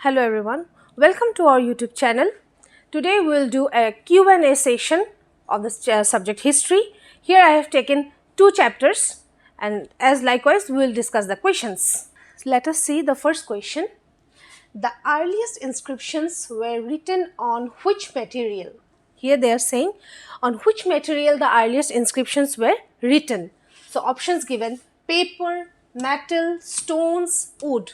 Hello everyone, welcome to our YouTube channel. Today we will do a Q&A session of the subject history. Here I have taken two chapters and as likewise we will discuss the questions. Let us see the first question. The earliest inscriptions were written on which material? Here they are saying on which material the earliest inscriptions were written. So options given: paper, metal, stones, wood.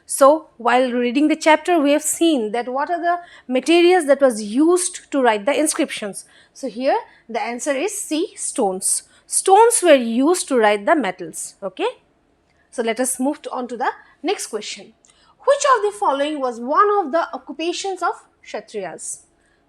So while reading the chapter, we have seen that what are the materials that was used to write the inscriptions. So here the answer is C, stones. Stones were used to write the metals. Okay. So let us move on to the next question. Which of the following was one of the occupations of Kshatriyas?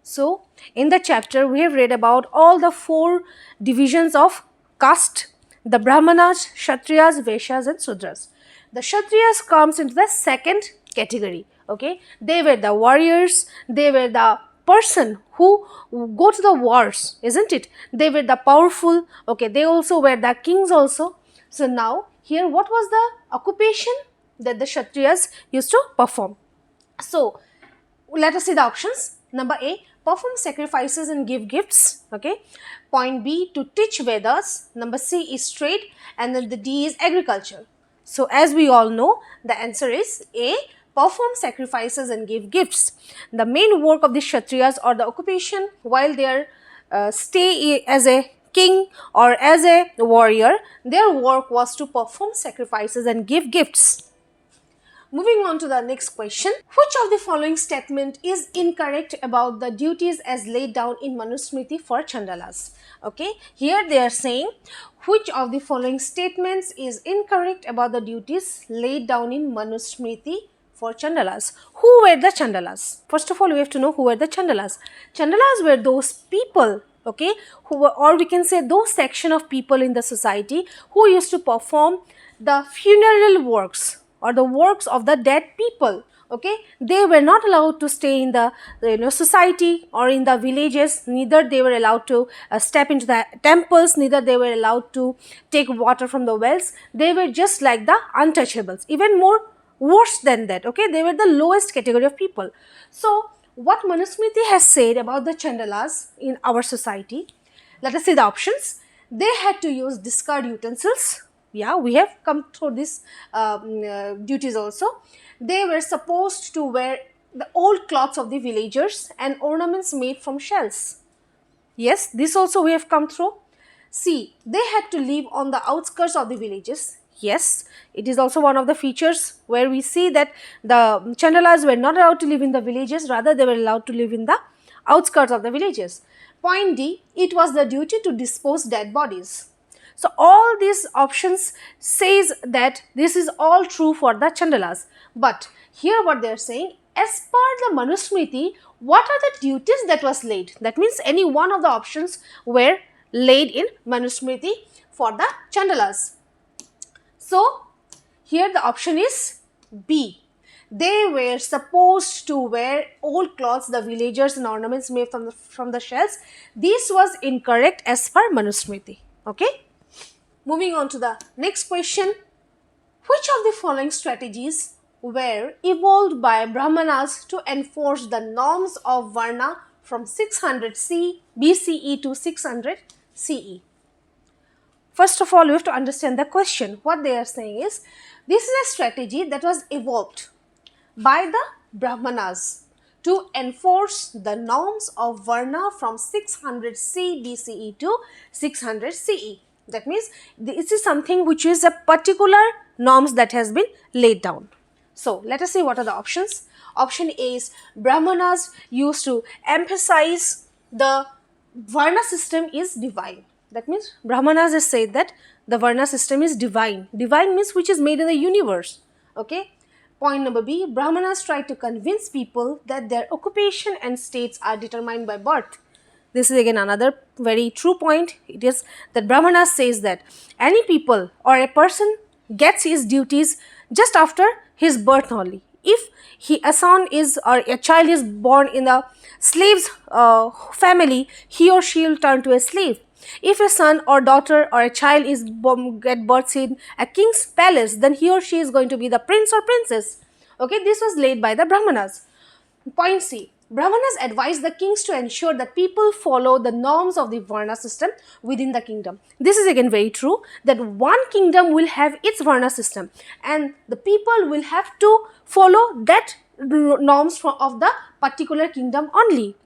So in the chapter we have read about all the four divisions of caste: the Brahmanas, Kshatriyas, Vaishyas and Sudras. The Kshatriyas comes into the second category. Okay, they were the warriors, they were the person who go to the wars, isn't it? They were the powerful. Okay, they also were the kings also. So now here what was the occupation that the Kshatriyas used to perform? So let us see the options. Number A, perform sacrifices and give gifts. Okay. Point B, to teach Vedas. Number C is trade, and then the D is agriculture. So as we all know, the answer is A, perform sacrifices and give gifts. The main work of the Kshatriyas or the occupation while they stay as a king or as a warrior, their work was to perform sacrifices and give gifts. Moving on to the next question. Which of the following statement is incorrect about the duties as laid down in Manusmriti for Chandalas? Okay, here they are saying which of the following statements is incorrect about the duties laid down in Manusmriti for Chandalas. Who were the Chandalas? First of all, we have to know who were the Chandalas. Chandalas were those people, okay, who were, or we can say those section of people in the society who used to perform the funeral works or the works of the dead people. Okay, they were not allowed to stay in the society or in the villages. Neither they were allowed to step into the temples, neither they were allowed to take water from the wells. They were just like the untouchables, even more worse than that. Okay, they were the lowest category of people. So what Manusmriti has said about the Chandalas in our society, let us see the options. They had to use discard utensils. Yeah, we have come through these duties also. They were supposed to wear the old cloths of the villagers and ornaments made from shells. Yes, this also we have come through. C, they had to live on the outskirts of the villages. Yes, it is also one of the features where we see that the Chandalas were not allowed to live in the villages, rather they were allowed to live in the outskirts of the villages. Point D, it was the duty to dispose dead bodies. So all these options says that this is all true for the Chandalas. But here what they are saying, as per the Manusmriti, what are the duties that was laid? That means any one of the options were laid in Manusmriti for the Chandalas. So here the option is B. They were supposed to wear old cloths, the villagers, and ornaments made from the shells. This was incorrect as per Manusmriti. Okay. Moving on to the next question. Which of the following strategies were evolved by Brahmanas to enforce the norms of Varna from 600 BCE to 600 CE? First of all, you have to understand the question. What they are saying is, this is a strategy that was evolved by the Brahmanas to enforce the norms of Varna from 600 BCE to 600 CE. That means this is something which is a particular norms that has been laid down. So let us see what are the options. Option A is Brahmanas used to emphasize the Varna system is divine. That means Brahmanas has said that the Varna system is divine. Divine means which is made in the universe. Okay. Point number B, Brahmanas tried to convince people that their occupation and states are determined by birth. This is again another very true point. It is that Brahmana says that any people or a person gets his duties just after his birth only. If a son is or a child is born in a slave's family, he or she will turn to a slave. If a son or daughter or a child is get birth in a king's palace, then he or she is going to be the prince or princess. Okay, this was laid by the Brahmanas. Point C. Brahmanas advised the kings to ensure that people follow the norms of the Varna system within the kingdom. This is again very true, that one kingdom will have its Varna system and the people will have to follow that norms of the particular kingdom only.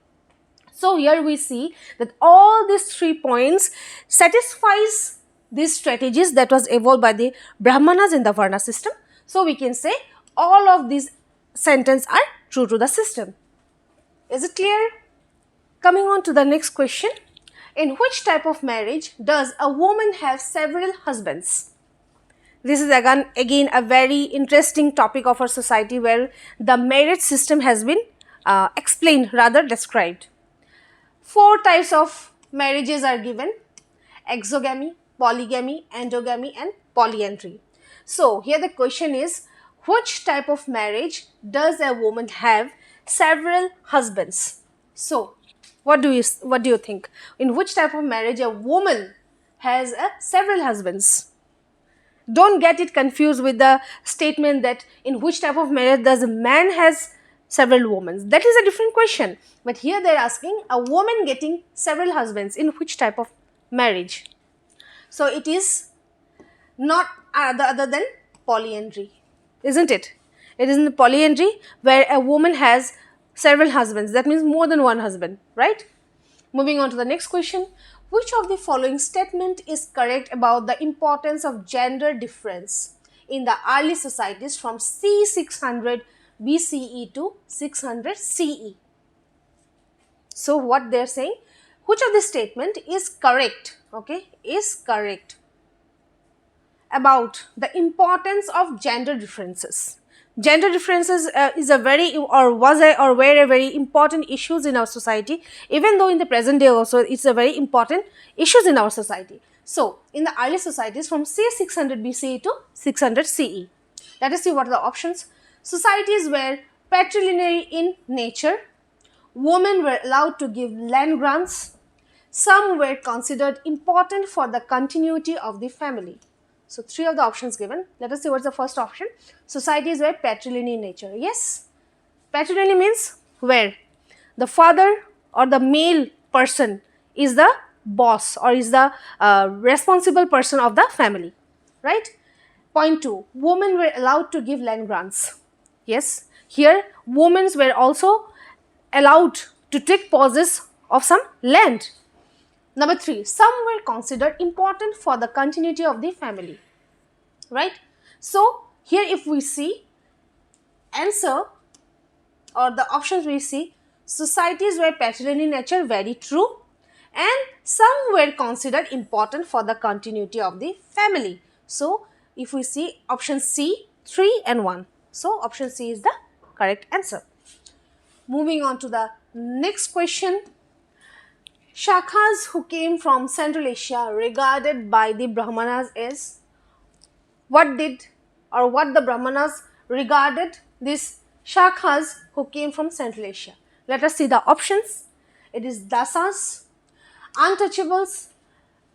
So here we see that all these 3 points satisfies these strategies that was evolved by the Brahmanas in the Varna system. So we can say all of these sentences are true to the system. Is it clear? Coming on to the next question. In which type of marriage does a woman have several husbands? This is again a very interesting topic of our society, where the marriage system has been explained, rather described. 4 types of marriages are given: exogamy, polygamy, endogamy and polyandry. So here the question is, which type of marriage does a woman have several husbands? So what do you think? In which type of marriage a woman has several husbands? Don't get it confused with the statement that in which type of marriage does a man has several women. That is a different question. But here they are asking a woman getting several husbands in which type of marriage. So it is not other than polyandry, isn't it? It is in the polyandry where a woman has several husbands. That means more than one husband, right? Moving on to the next question. Which of the following statement is correct about the importance of gender difference in the early societies from c. 600 BCE to 600 CE? So what they are saying, which of the statement is correct, okay, is correct about the importance of gender differences. Gender differences is a very were a very important issues in our society, even though in the present day also it's a very important issues in our society. So in the early societies from say 600 BCE to 600 CE, let us see what are the options. Societies were patrilineal in nature, women were allowed to give land grants, some were considered important for the continuity of the family. So 3 of the options given. Let us see what's the first option. Societies were patrilineal in nature. Yes, patrilineal means where the father or the male person is the boss or is the responsible person of the family, right? Point 2, women were allowed to give land grants. Yes, here women were also allowed to take possession of some land. Number 3, some were considered important for the continuity of the family, right? So here if we see answer or the options, we see societies were patrilineal in nature, very true, and some were considered important for the continuity of the family. So if we see option C, 3 and 1, so option C is the correct answer. Moving on to the next question. Shakhas who came from Central Asia regarded by the Brahmanas as, what the Brahmanas regarded these Shakhas who came from Central Asia? Let us see the options. It is Dasas, Untouchables,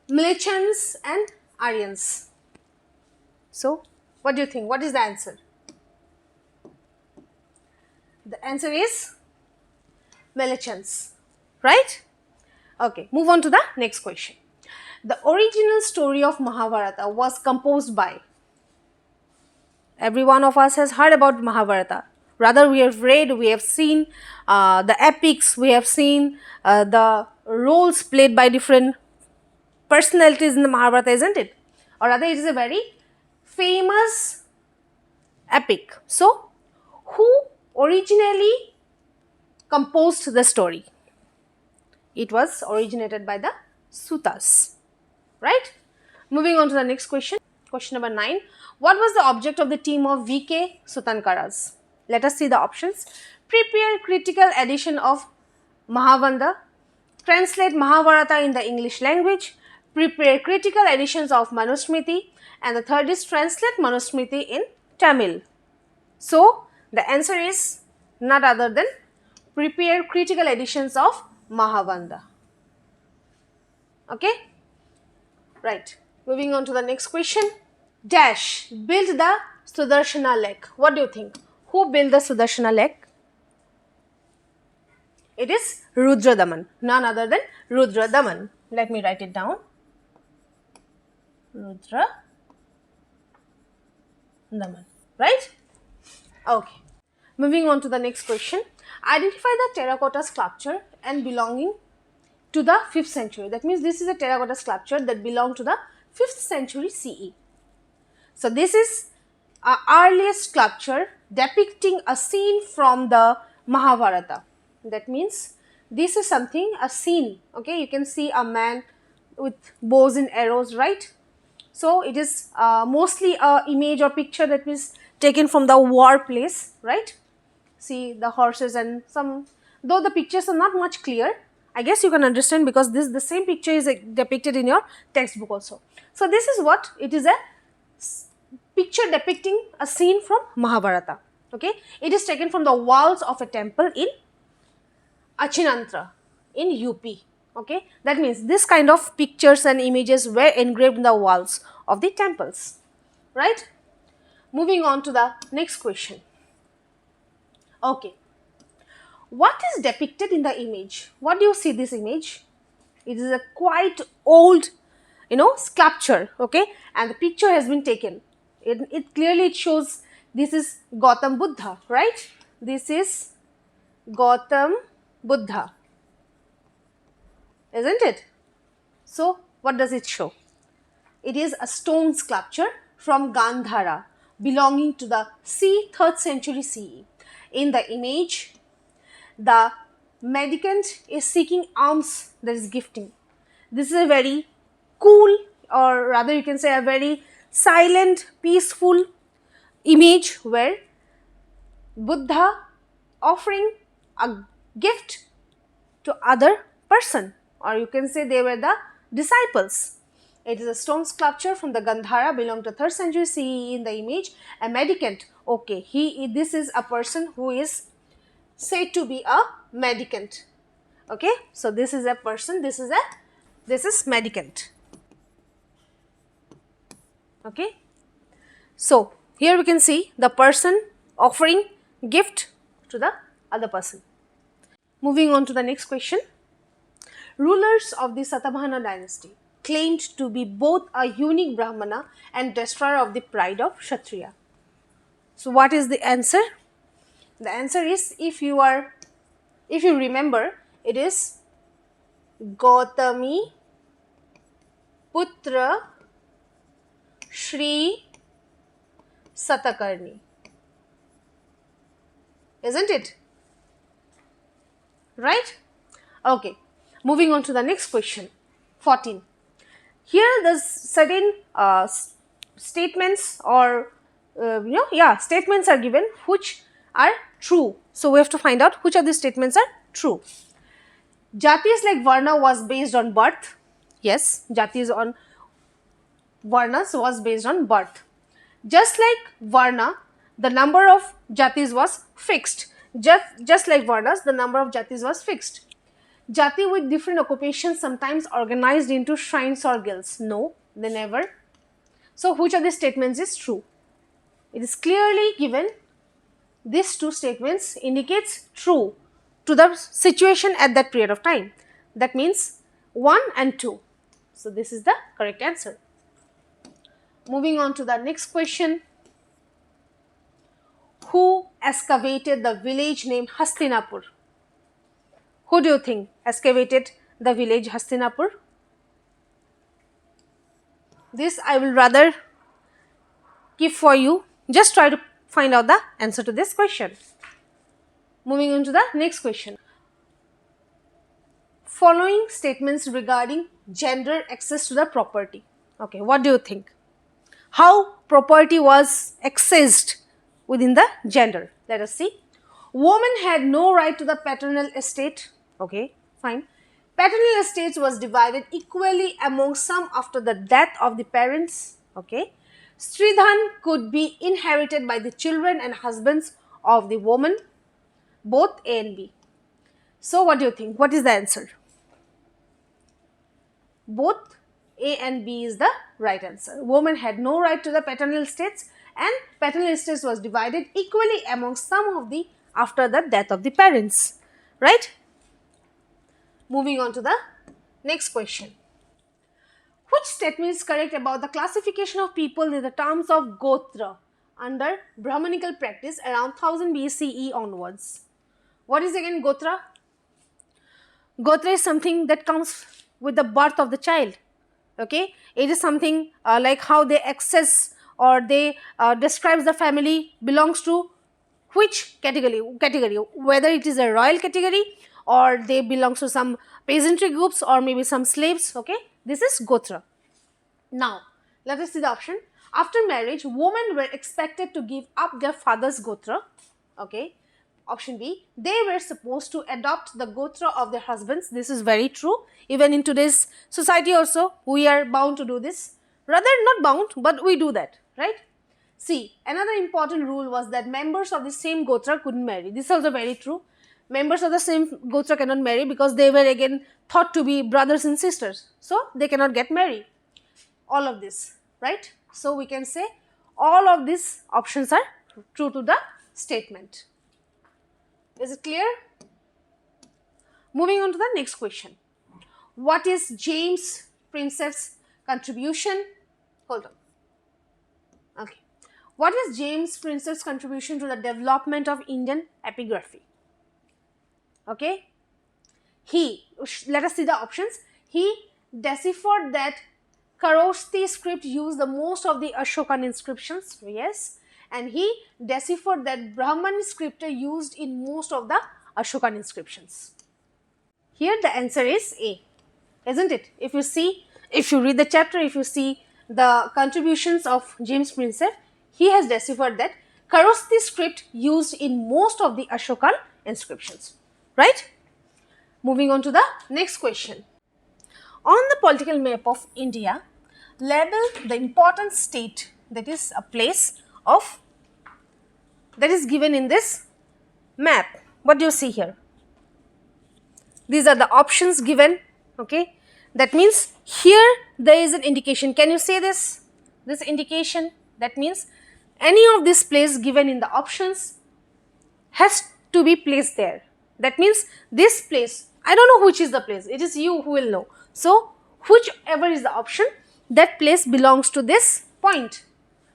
Mlechans and Aryans. So what do you think? What is the answer? The answer is Mlechans, right? Okay, move on to the next question. The original story of Mahabharata was composed by, every one of us has heard about Mahabharata. Rather, we have read, we have seen the epics, we have seen the roles played by different personalities in the Mahabharata, isn't it? Or rather, it is a very famous epic. So, who originally composed the story? It was originated by the Sutas, right? Moving on to the next question. Question number 9. What was the object of the team of V.K. Sutankaras? Let us see the options. Prepare critical edition of Mahabharata, translate Mahabharata in the English language, prepare critical editions of Manusmriti, and the third is translate Manusmriti in Tamil. So the answer is not other than prepare critical editions of Mahabharata. Okay, right. Moving on to the next question. Dash built the Sudarshana lake. What do you think? Who built the Sudarshana lake? It is Rudradaman, none other than Rudradaman. Let me write it down. Rudradaman, right? Okay. Moving on to the next question. Identify the terracotta sculpture and belonging to the 5th century. That means this is a terracotta sculpture that belonged to the 5th century CE. So this is our earliest sculpture depicting a scene from the Mahabharata. That means this is something, a scene, okay, you can see a man with bows and arrows, right? So it is mostly a image or picture that is taken from the war place, right? See the horses and some, though the pictures are not much clear, I guess you can understand because this the same picture is depicted in your textbook also. So this is what it is, a picture depicting a scene from Mahabharata. Okay, it is taken from the walls of a temple in Achinantra in UP. Okay, that means this kind of pictures and images were engraved in the walls of the temples, right? Moving on to the next question. Okay, what is depicted in the image? What do you see this image? It is a quite old, sculpture, okay, and the picture has been taken. It clearly shows this is Gautam Buddha, right? This is Gautam Buddha, isn't it? So what does it show? It is a stone sculpture from Gandhara belonging to the 3rd century CE. In the image, the mendicant is seeking alms, that is gifting. This is a very cool, or rather you can say a very silent, peaceful image where Buddha offering a gift to other person, or you can say they were the disciples. It is a stone sculpture from the Gandhara belonging to 3rd century CE. In the image, a mendicant. Okay, this is a person who is said to be a mendicant. Okay, so this is a person, this is mendicant. Okay, so here we can see the person offering gift to the other person. Moving on to the next question. Rulers of the Satavahana dynasty claimed to be both a unique Brahmana and destroyer of the pride of Kshatriya. So what is the answer? The answer is, if you remember, it is Gautami Putra Shri Satakarni. Isn't it? Right? Okay. Moving on to the next question. 14. Here the certain statements or statements are given which are true. So we have to find out which of these statements are true. Jatis like Varna was based on birth. Yes, Jatis on Varnas was based on birth. Just like Varna, the number of Jatis was fixed. Just like Varnas, the number of Jatis was fixed. Jati with different occupations sometimes organized into shrines or guilds. No, they never. So which of these statements is true? It is clearly given. These two statements indicates true to the situation at that period of time. That means 1 and 2. So this is the correct answer. Moving on to the next question. Who excavated the village named Hastinapur? Who do you think excavated the village Hastinapur? This I will rather keep for you. Just try to find out the answer to this question. Moving on to the next question. Following statements regarding gender access to the property. Okay, what do you think? How property was accessed within the gender? Let us see. Women had no right to the paternal estate. Okay, fine. Paternal estate was divided equally among some after the death of the parents. Okay. Stridhan could be inherited by the children and husbands of the woman, both A and B. So what do you think? What is the answer? Both A and B is the right answer. Women had no right to the paternal estates and paternal estate was divided equally among some of the after the death of the parents, right? Moving on to the next question. Which statement is correct about the classification of people in the terms of Gotra under Brahmanical practice around 1000 BCE onwards? What is again Gotra? Gotra is something that comes with the birth of the child. Okay, it is something like how they access or they describes the family belongs to which category, whether it is a royal category or they belong to some peasantry groups or maybe some slaves. Okay, this is Gotra. Now let us see the option. After marriage, women were expected to give up their father's Gotra. Okay, option B, they were supposed to adopt the Gotra of their husbands. This is very true. Even in today's society also, we are bound to do this. Rather not bound, but we do that, right? See, another important rule was that members of the same Gotra couldn't marry. This is also very true. Members of the same Gotra cannot marry because they were again thought to be brothers and sisters. So, they cannot get married. All of this, right? So, we can say all of these options are true to the statement. Is it clear? Moving on to the next question. What is James Princeps' contribution? Hold on. Okay. What is James Princeps' contribution to the development of Indian epigraphy? Okay. Let us see the options. He deciphered that Kharosthi script used the most of the Ashokan inscriptions. Yes. And he deciphered that Brahmani scripture used in most of the Ashokan inscriptions. Here the answer is A, isn't it? If you read the chapter, if you see the contributions of James Princeps, he has deciphered that Kharosthi script used in most of the Ashokan inscriptions, right? Moving on to the next question. On the political map of India, label the important state, that is a place of that is given in this map. What do you see here? These are the options given. Okay, that means here there is an indication. Can you say this? This indication, that means any of this place given in the options has to be placed there. That means this place, I don't know which is the place, it is you who will know. So, whichever is the option, that place belongs to this point.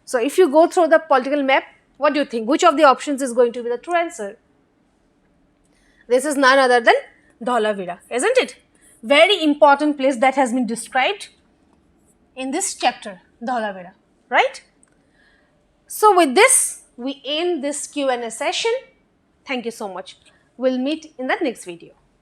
So, if you go through the political map, what do you think? Which of the options is going to be the true answer? This is none other than Dholavira, isn't it? Very important place that has been described in this chapter, Dholavira, right? So, with this, we end this Q&A session. Thank you so much. We'll meet in the next video.